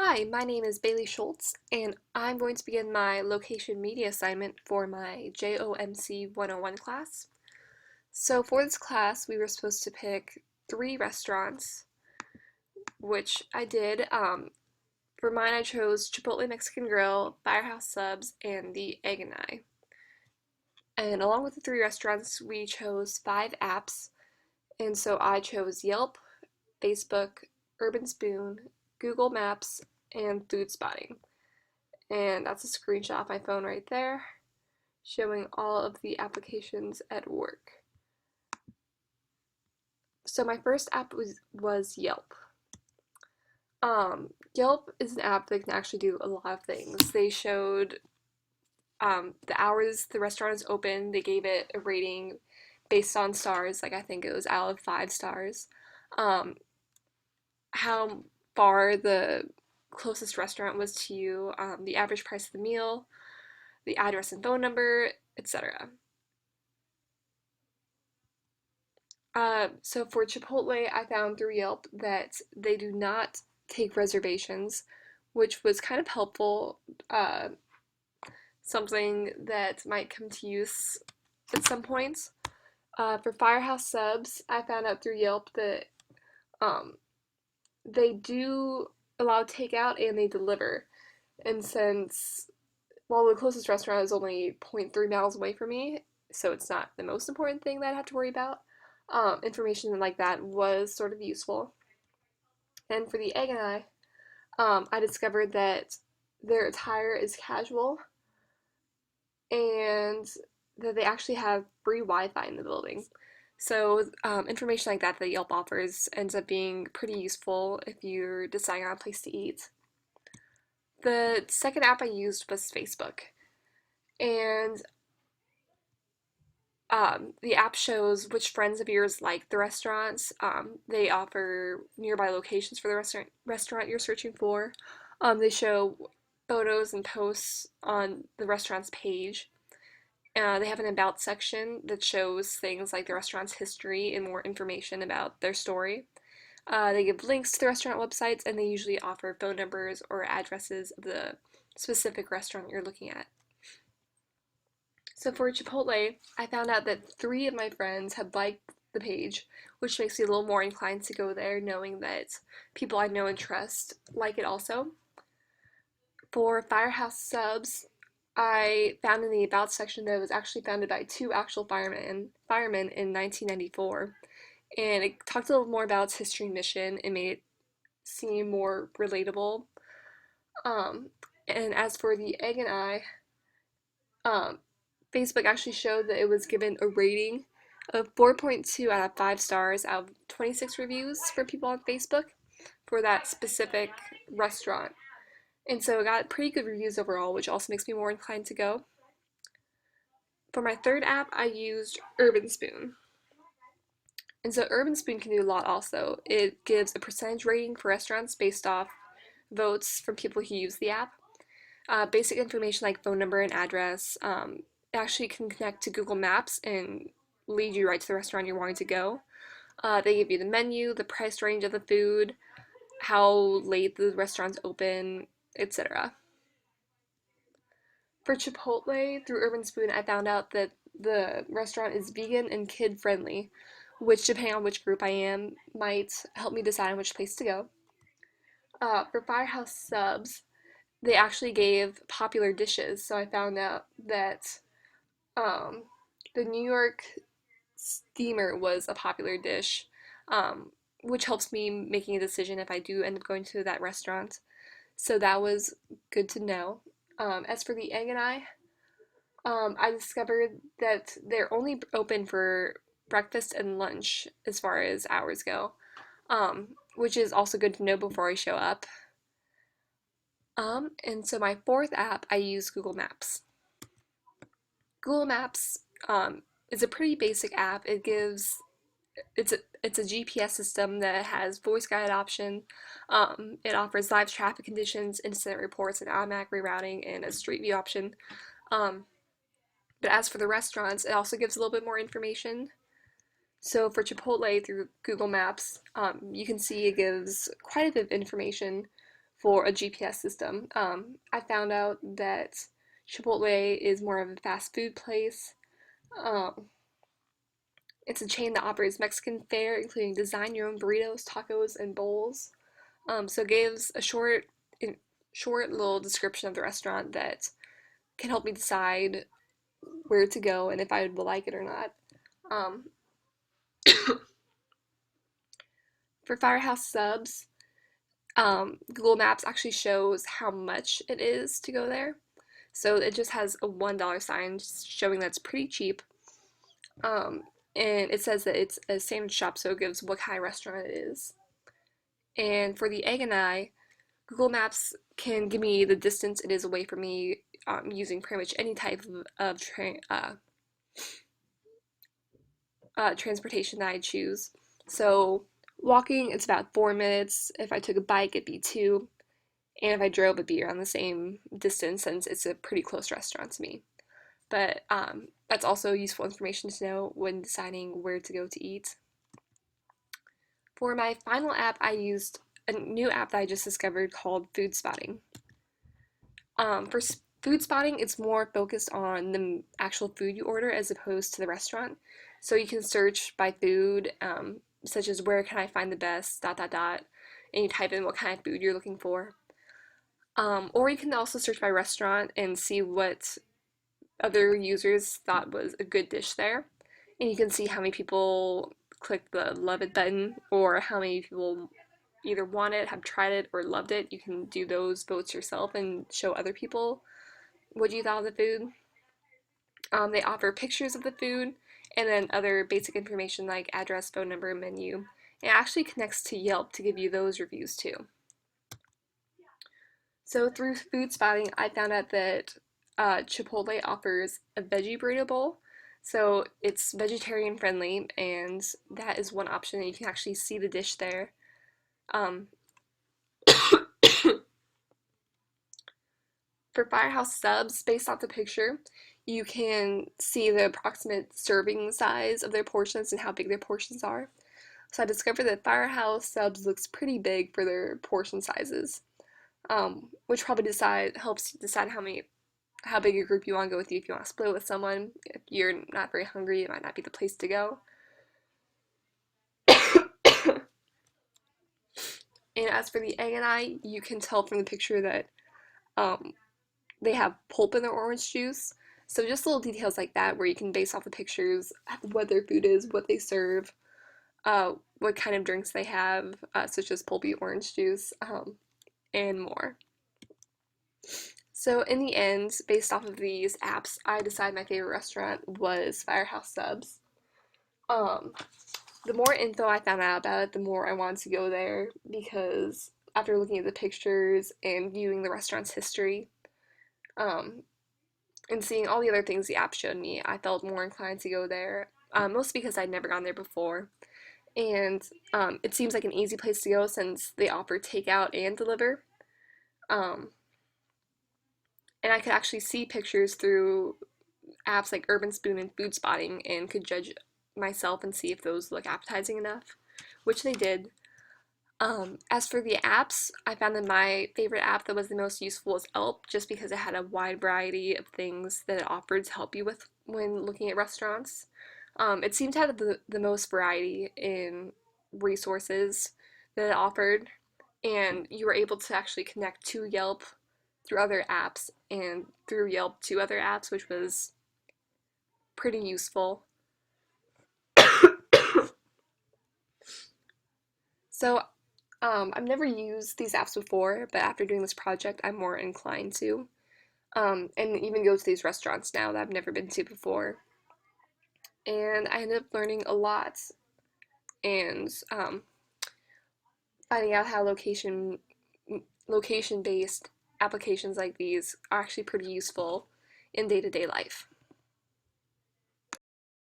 Hi, my name is Bailey Schultz, and I'm going to begin my location media assignment for my JOMC 101 class. So for this class, we were supposed to pick 3 restaurants, which I did. For mine, I chose Chipotle Mexican Grill, Firehouse Subs, and the Egg and I. And along with the 3 restaurants, we chose 5 apps, and so I chose Yelp, Facebook, Urban Spoon, Google Maps, and Food Spotting. And that's a screenshot of my phone right there, showing all of the applications at work. So my first app was Yelp. Yelp is an app that can actually do a lot of things. They showed the hours the restaurant is open. They gave it a rating based on stars, like I think it was out of 5 stars. Um, how far the closest restaurant was to you, the average price of the meal, the address and phone number, etc. So for Chipotle, I found through Yelp that they do not take reservations, which was kind of helpful. Something that might come to use at some points. For Firehouse Subs, I found out through Yelp that um, they do allow takeout and they deliver. And since, while the closest restaurant is only zero point 0.3 miles away from me, so it's not the most important thing that I have to worry about, information like that was sort of useful. And for the Egg and I discovered that their attire is casual and that they actually have free Wi-Fi in the building. So information like that Yelp offers ends up being pretty useful if you're deciding on a place to eat. The second app I used was Facebook, and the app shows which friends of yours like the restaurants. They offer nearby locations for the restaurant you're searching for. They show photos and posts on the restaurant's page. They have an about section that shows things like the restaurant's history and more information about their story. They give links to the restaurant websites, and they usually offer phone numbers or addresses of the specific restaurant you're looking at. So for Chipotle, I found out that 3 of my friends had liked the page, which makes me a little more inclined to go there, knowing that people I know and trust like it also. For Firehouse Subs, I found in the About section that it was actually founded by 2 actual firemen in 1994, and it talked a little more about its history and mission and made it seem more relatable. Um, and as for the Egg and um, Facebook actually showed that it was given a rating of 4.2 out of 5 stars out of 26 reviews for people on Facebook for that specific restaurant. And so it got pretty good reviews overall, which also makes me more inclined to go. For my third app, I used Urban Spoon. And so Urban Spoon can do a lot also. It gives a percentage rating for restaurants based off votes from people who use the app. Basic information like phone number and address. Actually can connect to Google Maps and lead you right to the restaurant you're wanting to go. They give you the menu, the price range of the food, how late the restaurant's open, etc. For Chipotle, through Urban Spoon, I found out that the restaurant is vegan and kid friendly, which, depending on which group I am, might help me decide on which place to go. For Firehouse Subs, they actually gave popular dishes, so I found out that um, the New York steamer was a popular dish, which helps me making a decision if I do end up going to that restaurant. So that was good to know. As for the Egg and I discovered that they're only open for breakfast and lunch as far as hours go, which is also good to know before I show up. And so my fourth app, I use Google Maps. Google Maps is a pretty basic app. It's a GPS system that has voice guide option. It offers live traffic conditions, incident reports, and automatic rerouting, and a street view option. But as for the restaurants, it also gives a little bit more information. So for Chipotle through Google Maps, you can see it gives quite a bit of information for a GPS system. I found out that Chipotle is more of a fast food place. Um, it's a chain that operates Mexican fare, including design your own burritos, tacos, and bowls. So it gives a short little description of the restaurant that can help me decide where to go and if I would like it or not. Um, for Firehouse subs, Google Maps actually shows how much it is to go there. So it just has a $1 sign showing that's pretty cheap. Um, and it says that it's a sandwich shop, so it gives what kind of restaurant it is. And for the Egg and I, Google Maps can give me the distance it is away from me using pretty much any type of transportation that I choose. So walking, it's about 4 minutes. If I took a bike, it'd be 2. And if I drove, it'd be around the same distance since it's a pretty close restaurant to me. But that's also useful information to know when deciding where to go to eat. For my final app, I used a new app that I just discovered called Food Spotting. For food spotting, it's more focused on the actual food you order as opposed to the restaurant. So you can search by food, such as where can I find the best, dot, dot, dot, and you type in what kind of food you're looking for. Or you can also search by restaurant and see what other users thought was a good dish there. And you can see how many people clicked the love it button or how many people either want it, have tried it, or loved it. You can do those votes yourself and show other people what you thought of the food. They offer pictures of the food and then other basic information like address, phone number, menu. It actually connects to Yelp to give you those reviews too. So through food spotting, I found out that Chipotle offers a veggie burrito bowl. So it's vegetarian friendly, and that is one option, and you can actually see the dish there. Um, for Firehouse subs, based off the picture, you can see the approximate serving size of their portions and how big their portions are. So I discovered that Firehouse subs looks pretty big for their portion sizes, which probably helps you decide how big a group you want to go with you. If you want to split with someone, if you're not very hungry, it might not be the place to go. And as for the egg and I, you can tell from the picture that they have pulp in their orange juice. So just little details like that where you can base off the pictures what their food is, what they serve, what kind of drinks they have, such as pulpy orange juice, and more. So in the end, based off of these apps, I decided my favorite restaurant was Firehouse Subs. The more info I found out about it, the more I wanted to go there because after looking at the pictures and viewing the restaurant's history, and seeing all the other things the app showed me, I felt more inclined to go there, mostly because I'd never gone there before. And it seems like an easy place to go since they offer takeout and deliver. And I could actually see pictures through apps like Urban Spoon and Food Spotting and could judge myself and see if those look appetizing enough, which they did. As for the apps, I found that my favorite app that was the most useful was Yelp, just because it had a wide variety of things that it offered to help you with when looking at restaurants. It seemed to have the most variety in resources that it offered, and you were able to actually connect to Yelp through other apps and through Yelp to other apps, which was pretty useful. So I've never used these apps before, but after doing this project, I'm more inclined to. And even go to these restaurants now that I've never been to before. And I ended up learning a lot and finding out how location-based applications like these are actually pretty useful in day-to-day life.